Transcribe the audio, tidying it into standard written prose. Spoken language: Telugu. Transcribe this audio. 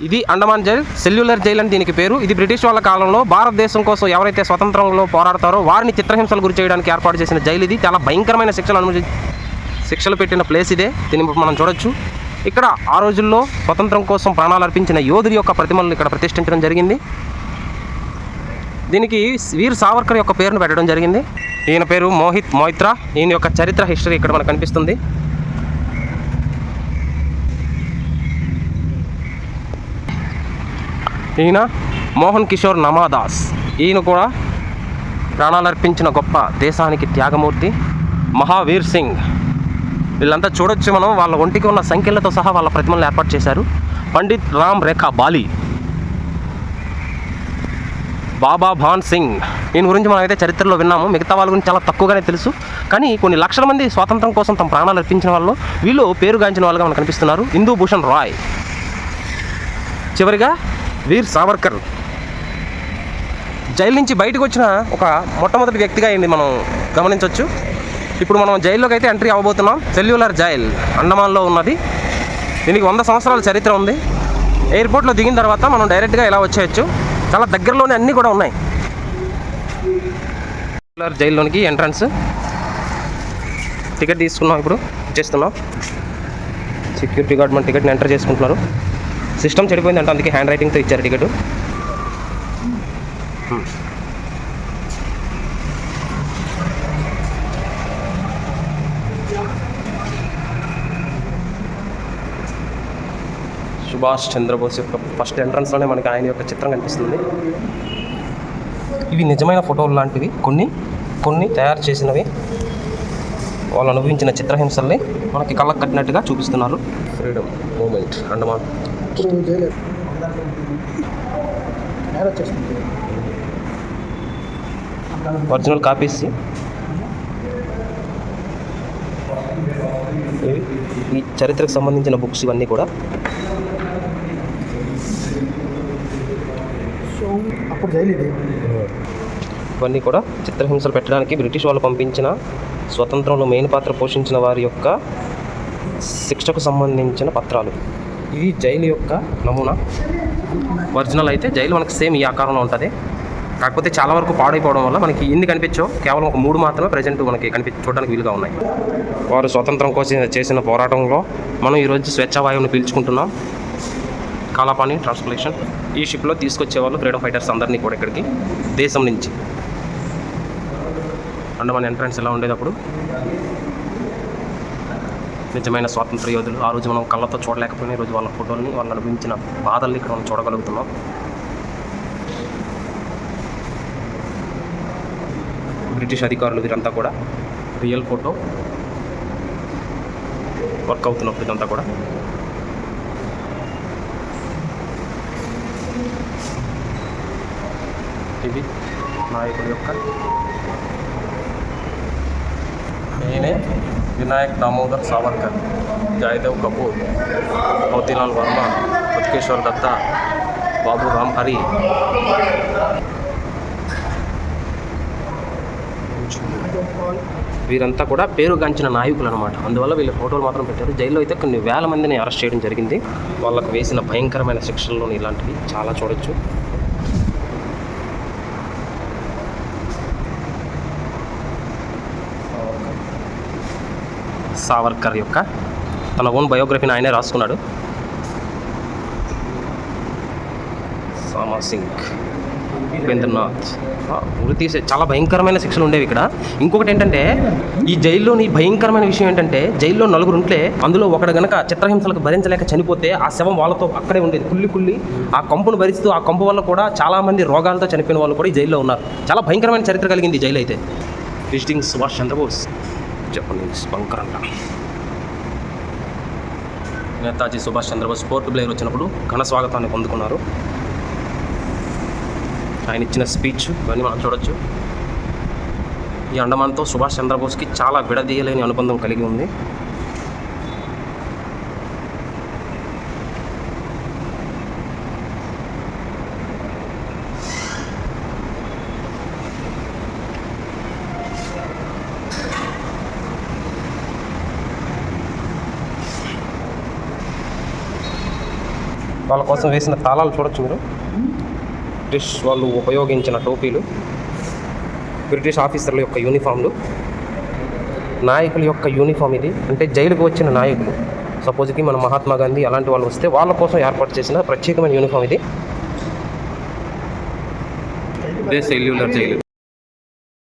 ఇది అండమాన్ జైల్, సెల్యులర్ జైల్ అని దీనికి పేరు. ఇది బ్రిటిష్ వాళ్ళ కాలంలో భారతదేశం కోసం ఎవరైతే స్వతంత్రంలో పోరాడతారో వారిని చిత్రహింసలు గురి చేయడానికి ఏర్పాటు చేసిన జైలు ఇది. చాలా భయంకరమైన శిక్షలు పెట్టిన ప్లేస్ ఇదే. దీన్ని మనం చూడొచ్చు. ఇక్కడ ఆ రోజుల్లో స్వతంత్రం కోసం ప్రాణాలు అర్పించిన యోధుడి యొక్క ప్రతిమలను ఇక్కడ ప్రతిష్ఠించడం జరిగింది. దీనికి వీర్ సావర్కర్ యొక్క పేరును పెట్టడం జరిగింది. ఈయన పేరు మోహిత్ మొయిత్రా. ఈయన యొక్క చరిత్ర హిస్టరీ ఇక్కడ మనకు కనిపిస్తుంది. ఈయన మోహన్ కిషోర్ నమాదాస్. ఈయన కూడా ప్రాణాలు అర్పించిన గొప్ప దేశానికి త్యాగమూర్తి. మహావీర్ సింగ్. వీళ్ళంతా చూడొచ్చు మనం. వాళ్ళ ఒంటికి ఉన్న సంఖ్యలతో సహా వాళ్ళ ప్రతిమలను ఏర్పాటు చేశారు. పండిత్ రామ్ రేఖా బాలి, బాబా భాన్ సింగ్. ఈయన గురించి మనం అయితే చరిత్రలో విన్నాము. మిగతా వాళ్ళ గురించి చాలా తక్కువగానే తెలుసు. కానీ కొన్ని లక్షల మంది స్వాతంత్రం కోసం తమ ప్రాణాలు అర్పించిన వాళ్ళు వీళ్ళు పేరుగాంచిన వాళ్ళుగా మనకు కనిపిస్తున్నారు. ఇందూ భూషణ్ రాయ్. చివరిగా వీర్ సావర్కర్. జైలు నుంచి బయటకు వచ్చిన ఒక మొట్టమొదటి వ్యక్తిగా అయింది మనం గమనించవచ్చు. ఇప్పుడు మనం జైల్లోకి అయితే ఎంట్రీ అవ్వబోతున్నాం. సెల్యులర్ జైల్ అండమాన్లో ఉన్నది. దీనికి 100 సంవత్సరాల చరిత్ర ఉంది. ఎయిర్పోర్ట్లో దిగిన తర్వాత మనం డైరెక్ట్గా ఇలా వచ్చేయచ్చు. చాలా దగ్గరలోనే అన్నీ కూడా ఉన్నాయి. Cellular జైల్లోనికి entrance. టికెట్ తీసుకున్నాం, ఇప్పుడు చేస్తున్నాం. సెక్యూరిటీ గార్డ్ మన టికెట్ని ఎంటర్ చేసుకుంటున్నారు. సిస్టమ్ చెడిపోయిందంట, అందుకే హ్యాండ్ రైటింగ్తో ఇచ్చారు టికెట్. సుభాష్ చంద్రబోస్ యొక్క ఫస్ట్ ఎంట్రన్స్లోనే మనకి ఆయన యొక్క చిత్రం కనిపిస్తుంది. ఇవి నిజమైన ఫోటోలు లాంటివి. కొన్ని తయారు చేసినవి. వాళ్ళు అనుభవించిన చిత్రహింసల్ని మనకి కళ్ళకు కట్టినట్టుగా చూపిస్తున్నారు. Freedom movement Andaman. Original copies. ఈ చరిత్రకు సంబంధించిన బుక్స్ ఇవన్నీ కూడా. ఇవన్నీ కూడా చిత్రహింసలు పెట్టడానికి బ్రిటిష్ వాళ్ళు పంపించిన స్వతంత్రంలో మెయిన్ పాత్ర పోషించిన వారి యొక్క శిక్షకు సంబంధించిన పత్రాలు. ఇది జైలు యొక్క నమూనా. ఒరిజినల్ అయితే జైలు మనకి సేమ్ ఈ ఆకారంలో ఉంటుంది. కాకపోతే చాలా వరకు పాడైపోవడం వల్ల మనకి ఎన్ని కనిపించో కేవలం ఒక 3 మాత్రమే ప్రజెంట్ మనకి చూడడానికి వీలుగా ఉన్నాయి. వారు స్వతంత్రం కోసం చేసిన పోరాటంలో మనం ఈరోజు స్వేచ్ఛావాయువుని పీల్చుకుంటున్నాం. కాలాపాని ట్రాన్స్ప్లేషన్. ఈ షిప్లో తీసుకొచ్చేవాళ్ళు ఫ్రీడమ్ ఫైటర్స్ అందరినీ కూడా ఇక్కడికి దేశం నుంచి. అండమాన్ ఎంట్రన్స్ ఎలా ఉండేది అప్పుడు. నిజమైన స్వాతంత్ర యోధులు. ఆ రోజు మనం కళ్ళతో చూడలేకపోయినా ఈరోజు వాళ్ళ ఫోటోల్ని, వాళ్ళు అనుభవించిన బాధల్ని ఇక్కడ మనం చూడగలుగుతున్నాం. బ్రిటిష్ అధికారులు వీరంతా కూడా రియల్ ఫోటో వర్క్ అవుతున్నప్పుడు ఇదంతా కూడా. ఇది నాయకుడి యొక్క. ఈయనే వినాయక్ దామోదర్ సావర్కర్, జయదేవ్ కపూర్, మోతీలాల్ వర్మ, ఉత్కేశ్వర్ దత్తా, బాబు రామ్ హరి. వీరంతా కూడా పేరుగాంచిన నాయకులు అనమాట. అందువల్ల వీళ్ళ ఫోటోలు మాత్రం పెట్టారు. జైల్లో అయితే కొన్ని వేల మందిని అరెస్ట్ చేయడం జరిగింది. వాళ్ళకు వేసిన భయంకరమైన శిక్షల్లోని ఇలాంటివి చాలా చూడొచ్చు. సావర్కర్ యొక్క తన ఓన్ బయోగ్రఫీని ఆయనే రాసుకున్నాడు. సామా సింగ్, ఉపేంద్రనాథ్. ఉరి తీసే చాలా భయంకరమైన శిక్షలు ఉండేవి ఇక్కడ. ఇంకొకటి ఏంటంటే ఈ జైల్లోని భయంకరమైన విషయం ఏంటంటే జైల్లో 4 ఉంటే అందులో ఒకడు గనక చిత్రహింసలకు భరించలేక చనిపోతే ఆ శవం వాళ్ళతో అక్కడే ఉండేది. కుళ్ళి ఆ కంపును భరిస్తూ ఆ కంపు వల్ల కూడా చాలామంది రోగాలతో చనిపోయిన వాళ్ళు కూడా ఈ జైల్లో ఉన్నారు. చాలా భయంకరమైన చరిత్ర కలిగింది ఈ జైలు అయితే. Visiting Subhash Chandra Bose, Japanese bunker అంట. నేతాజీ సుభాష్ చంద్రబోస్ పోర్ట్ బ్లేర్ వచ్చినప్పుడు ఘన స్వాగతాన్ని పొందుకున్నారు. ఆయన ఇచ్చిన స్పీచ్ ఇవన్నీ మనం చూడొచ్చు. ఈ అండమాన్తో సుభాష్ చంద్రబోస్కి చాలా విడదీయలేని అనుబంధం కలిగి ఉంది. వాళ్ళ కోసం వేసిన తాళాలు చూడొచ్చు మీరు. బ్రిటిష్ వాళ్ళు ఉపయోగించిన టోపీలు, బ్రిటిష్ ఆఫీసర్ల యొక్క యూనిఫామ్లు, నాయకుల యొక్క యూనిఫామ్ ఇది. అంటే జైలుకు వచ్చిన నాయకులు, సపోజ్కి మన మహాత్మా గాంధీ అలాంటి వాళ్ళు వస్తే వాళ్ళ కోసం ఏర్పాటు చేసిన ప్రత్యేకమైన యూనిఫామ్ ఇది. ఇదే సెల్యులర్ జైలు.